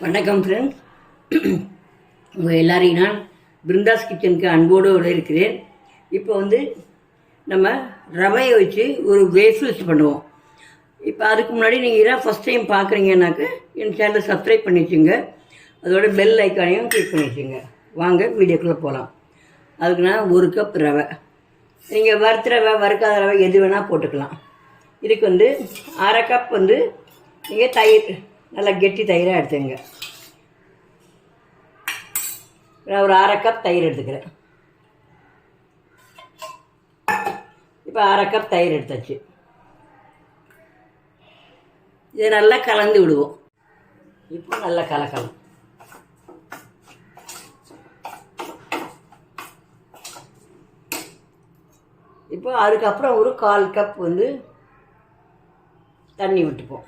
வணக்கம் ஃப்ரெண்ட்ஸ், உங்கள் எல்லாரையும் நான் பிருந்தாஸ் கிச்சனுக்கு அன்போடு இருக்கிறேன். இப்போ நம்ம ரவையை வச்சு ஒரு வேஃபில்ஸ் பண்ணுவோம். இப்போ அதுக்கு முன்னாடி நீங்கள் இதான் ஃபஸ்ட் டைம் பார்க்குறீங்கன்னாக்க என் சேனலை சப்ஸ்கிரைப் பண்ணி வச்சுங்க, அதோட பெல் ஐக்கானையும் கிளிக் பண்ணி வச்சுங்க. வாங்க வீடியோக்குள்ளே போகலாம். அதுக்கு நான் 1 கப் ரவை, நீங்கள் வறுத்த ரவை வறுக்காத ரவை எது வேணால் போட்டுக்கலாம். இதுக்கு 1/2 கப் நீங்கள் தயிர், நல்லா கெட்டி தயிராக எடுத்துங்க. நான் ஒரு 1/2 கப் தயிர் எடுத்துக்கிறேன். இப்போ 1/2 கப் தயிர் எடுத்தாச்சு. இதை நல்லா கலந்து விடுவோம். இப்போ நல்லா கலக்கலாம். இப்போ அதுக்கப்புறம் ஒரு 1/4 கப் தண்ணி விட்டுப்போம்.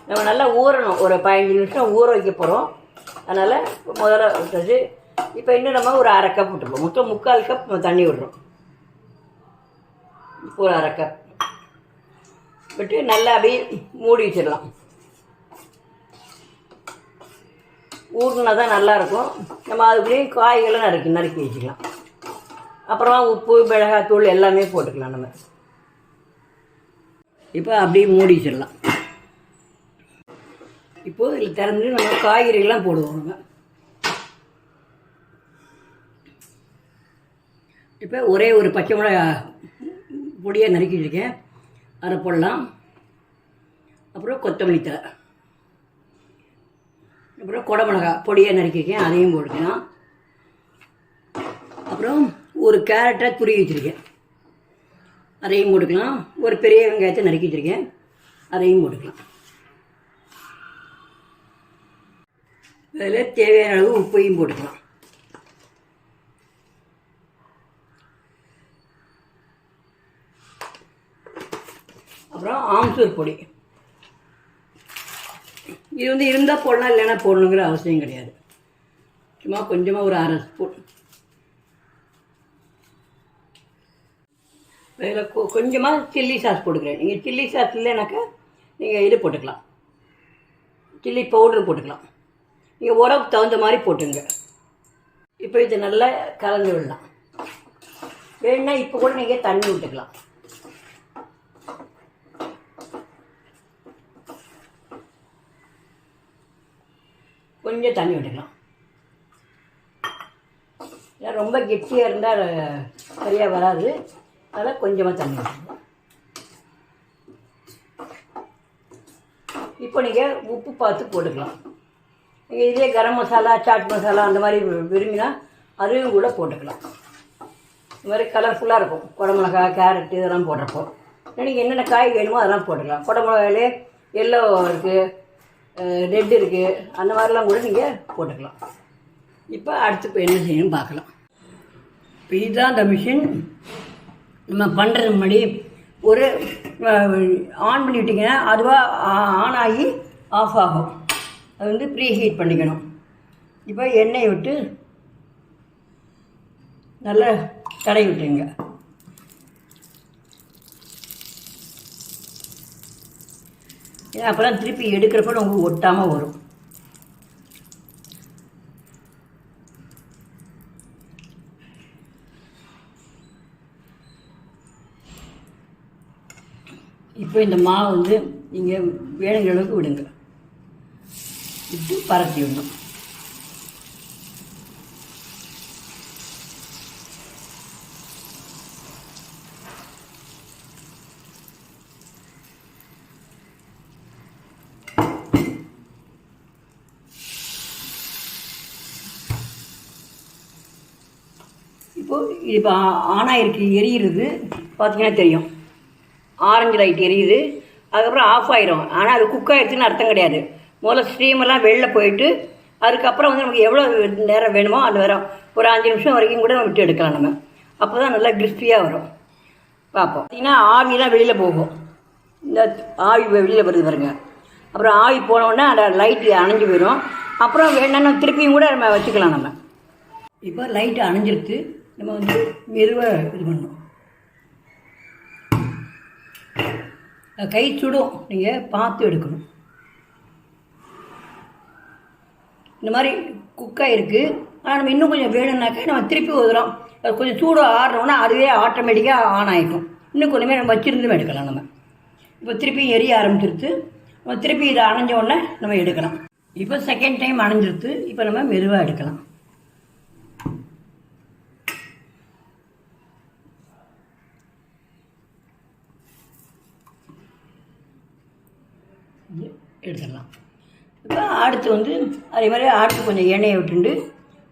நம்ம நல்லா ஊறணும், ஒரு 15 நிமிஷம் ஊற வைக்க போகிறோம். அதனால் முதல்ல விட்டாச்சு. இப்போ இன்னும் நம்ம ஒரு 1/2 கப் விட்டுருப்போம். மொத்தம் 3/4 கப் தண்ணி விடுறோம். இப்போ ஒரு 1/2 கப் விட்டு நல்லா அப்படியே மூடி வச்சிடலாம். ஊறினா தான் நல்லாயிருக்கும். நம்ம அதுக்குள்ளேயும் காய்களை நறுக்கி வச்சுக்கலாம். அப்புறமா உப்பு, மிளகாத்தூள் எல்லாமே போட்டுக்கலாம். நம்ம இப்போ அப்படியே மூடி வச்சிடலாம். இப்போது இதில் திறந்து நம்ம காய்கறிகள்லாம் போடுவோம். நம்ம இப்போ ஒரே ஒரு பச்சை மிளகா பொடியாக நறுக்கி வச்சுருக்கேன், அதை போடலாம். அப்புறம் கொத்தமல்லி தழை, அப்புறம் குடமிளகா பொடியாக நறுக்கியிருக்கேன், அதையும் போட்டுக்கலாம். அப்புறம் ஒரு கேரட்டை துருவி வச்சுருக்கேன், அதையும் போட்டுக்கலாம். ஒரு பெரிய வெங்காயத்தை நறுக்கி வச்சுருக்கேன், அதையும் போட்டுக்கலாம். அதில் தேவையான அளவு உப்பையும் போட்டுக்கலாம். அப்புறம் ஆம்சூர் பொடி, இது இருந்தால் போடலாம், இல்லைன்னா போடணுங்கிற அவசியம் கிடையாது. சும்மா கொஞ்சமாக ஒரு 1/2 ஸ்பூன். அதில் கொஞ்சமாக சில்லி சாஸ் போட்டுக்கிறேன். நீங்கள் சில்லி சாஸ் இல்லைனாக்கா நீங்கள் இது போட்டுக்கலாம், சில்லி பவுட்ரு போட்டுக்கலாம். நீங்கள் உரப்புக்கு தகுந்த மாதிரி போட்டுங்க. இப்போ இதை நல்லா கலந்து விடலாம். வேணுன்னா இப்போ கூட நீங்கள் தண்ணி விட்டுக்கலாம். கொஞ்சம் தண்ணி விட்டுக்கலாம். ஏன்னா ரொம்ப கெட்டியாக இருந்தால் சரியாக வராது, அதனால் கொஞ்சமாக தண்ணி விட்டுக்கலாம். இப்போ நீங்கள் உப்பு பார்த்து போட்டுக்கலாம். நீங்கள் இதே கரம் மசாலா, சாட் மசாலா அந்த மாதிரி விரும்பினா அதுவும் கூட போட்டுக்கலாம். இந்த மாதிரி கலர்ஃபுல்லாக இருக்கும். குடமிளகா, கேரட்டு இதெல்லாம் போடுறப்போ நீங்கள் என்னென்ன காய் வேணுமோ அதெல்லாம் போட்டுக்கலாம். குடமிளகாயிலே எல்லோ இருக்குது, ரெட் இருக்குது, அந்த மாதிரிலாம் கூட நீங்கள் போட்டுக்கலாம். இப்போ அடுத்து இப்போ என்ன செய்யணும்னு பார்க்கலாம். இப்போ இதுதான் இந்த மிஷின். நம்ம பண்ணுறது முன்னாடி ஒரு ஆன் பண்ணி விட்டிங்கன்னா அதுவாக ஆன் ஆகி ஆஃப் ஆகும். அது ப்ரீ ஹீட் பண்ணிக்கணும். இப்போ எண்ணெயை விட்டு நல்லா தடவி விட்டுருங்க. ஏன்னா அப்போ தான் திருப்பி எடுக்கிறப்ப உங்களுக்கு ஒட்டாமல் வரும். இப்போ இந்த மாவு நீங்கள் வேணுங்கிற அளவுக்கு விடுங்க, விட்டு பரட்டி விடணும். இப்போ ஆனாயிருக்கு, எரியுறது பார்த்தீங்கன்னா தெரியும். ஆரஞ்சு லைட் எரியுது, அதுக்கப்புறம் ஆஃப் ஆயிரும். ஆனால் அது குக் ஆகிடுச்சுன்னு அர்த்தம் கிடையாது. முதல்ல ஸ்டீமெல்லாம் வெளில போயிட்டு அதுக்கப்புறம் நமக்கு எவ்வளோ நேரம் வேணுமோ அது வரும். ஒரு 5 நிமிஷம் வரைக்கும் கூட விட்டு எடுக்கலாம். நம்ம அப்போ தான் நல்லா கிறிஸ்பியாக வரும். பார்ப்போம். பார்த்திங்கன்னா ஆவிலாம் வெளியில் போகும். இந்த ஆவி வெளியில் வருது பாருங்க. அப்புறம் ஆவி போனோடனே அந்த லைட்டு அணைஞ்சு போயிடும். அப்புறம் வேணும்னா திருப்பியும் கூட நம்ம வச்சுக்கலாம். நம்ம இப்போ லைட்டு அணைஞ்சிருச்சு. நம்ம மெதுவாக இது பண்ணணும். கை சுடும், நீங்கள் பார்த்து எடுக்கணும். இந்த மாதிரி குக்காக இருக்குது. ஆனால் நம்ம இன்னும் கொஞ்சம் வேணும்னாக்கா நம்ம திருப்பி ஊதுறோம். கொஞ்சம் சூடு ஆடுறோம்னா அதுவே ஆட்டோமேட்டிக்காக ஆன் ஆகிக்கும். இன்னும் கொஞ்சமே நம்ம வச்சுருந்தும் எடுக்கலாம். நம்ம இப்போ திருப்பி எரிய ஆரம்பிச்சிருச்சு. நம்ம திருப்பி இதை அணைஞ்ச உடனே நம்ம எடுக்கலாம். இப்போ செகண்ட் டைம் அணைஞ்சிருச்சு. இப்போ நம்ம மெதுவாக எடுக்கலாம். எடுத்துடலாம். இப்போ அடுத்து வந்து அதே மாதிரி அடுத்து கொஞ்சம் எண்ணெயை விட்டுண்டு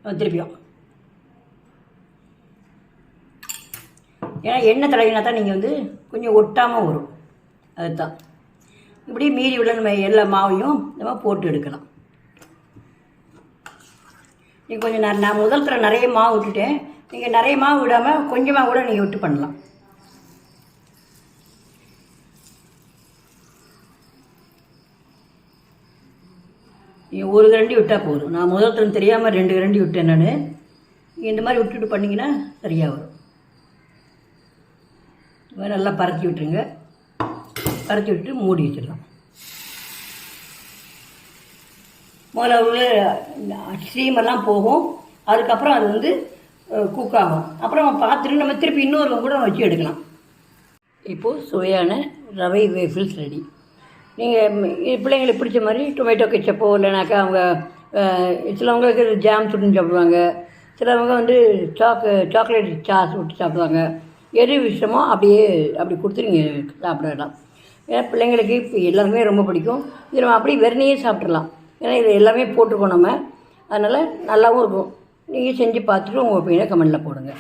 நம்ம திருப்பியும், ஏன்னா எண்ணெய் தடவினா தான் நீங்கள் வந்து கொஞ்சம் ஒட்டாமல் வரும். அதுதான் இப்படி மீறி உள்ள நம்ம எல்லா மாவையும் நம்ம போட்டு எடுக்கலாம். நீங்கள் கொஞ்சம் நான் முதல் தடவை நிறைய மாவு விட்டுட்டேன். நீங்கள் நிறைய மாவு விடாமல் கொஞ்சமாக கூட நீங்கள் விட்டு பண்ணலாம். நீங்கள் ஒரு கரண்டி விட்டால் போதும். நான் முதல் தடவை தெரியாமல் 2 கரண்டி விட்டேன். நான் நீங்கள் இந்த மாதிரி விட்டுட்டு பண்ணிங்கன்னா சரியாக வரும். இது மாதிரி நல்லா பரத்தி விட்டுருங்க. பரத்தி விட்டு மூடி வச்சிடலாம். முதல்ல உள்ள ஸ்டீமெல்லாம் போகும். அதுக்கப்புறம் அது வந்து குக் ஆகும். அப்புறம் பார்த்துட்டு நம்ம திருப்பி இன்னொரு கூட வச்சு எடுக்கலாம். இப்போது சுவையான ரவை வேஃபில்ஸ் ரெடி. நீங்கள் பிள்ளைங்களுக்கு பிடிச்ச மாதிரி டொமேட்டோ கெச்சப்போ இல்லைனாக்கா அவங்க சிலவங்களுக்கு ஜாம் சுட்டு சாப்பிடுவாங்க. சிலவங்க வந்து சாக்லேட் சாஸ் விட்டு சாப்பிடுவாங்க. எது விஷயமோ அப்படி கொடுத்து நீங்கள் சாப்பிடலாம். ஏன்னா பிள்ளைங்களுக்கு இப்போ எல்லாருமே ரொம்ப பிடிக்கும். இது நம்ம அப்படியே வெறுனையே சாப்பிட்றலாம். ஏன்னா இது எல்லாமே போட்டிருக்கோம் நம்ம. அதனால் நல்லாவும் இருக்கும். நீங்கள் செஞ்சு பார்த்துட்டு உங்கள் ஒப்பீனியனை கமெண்ட்டில் போடுங்க.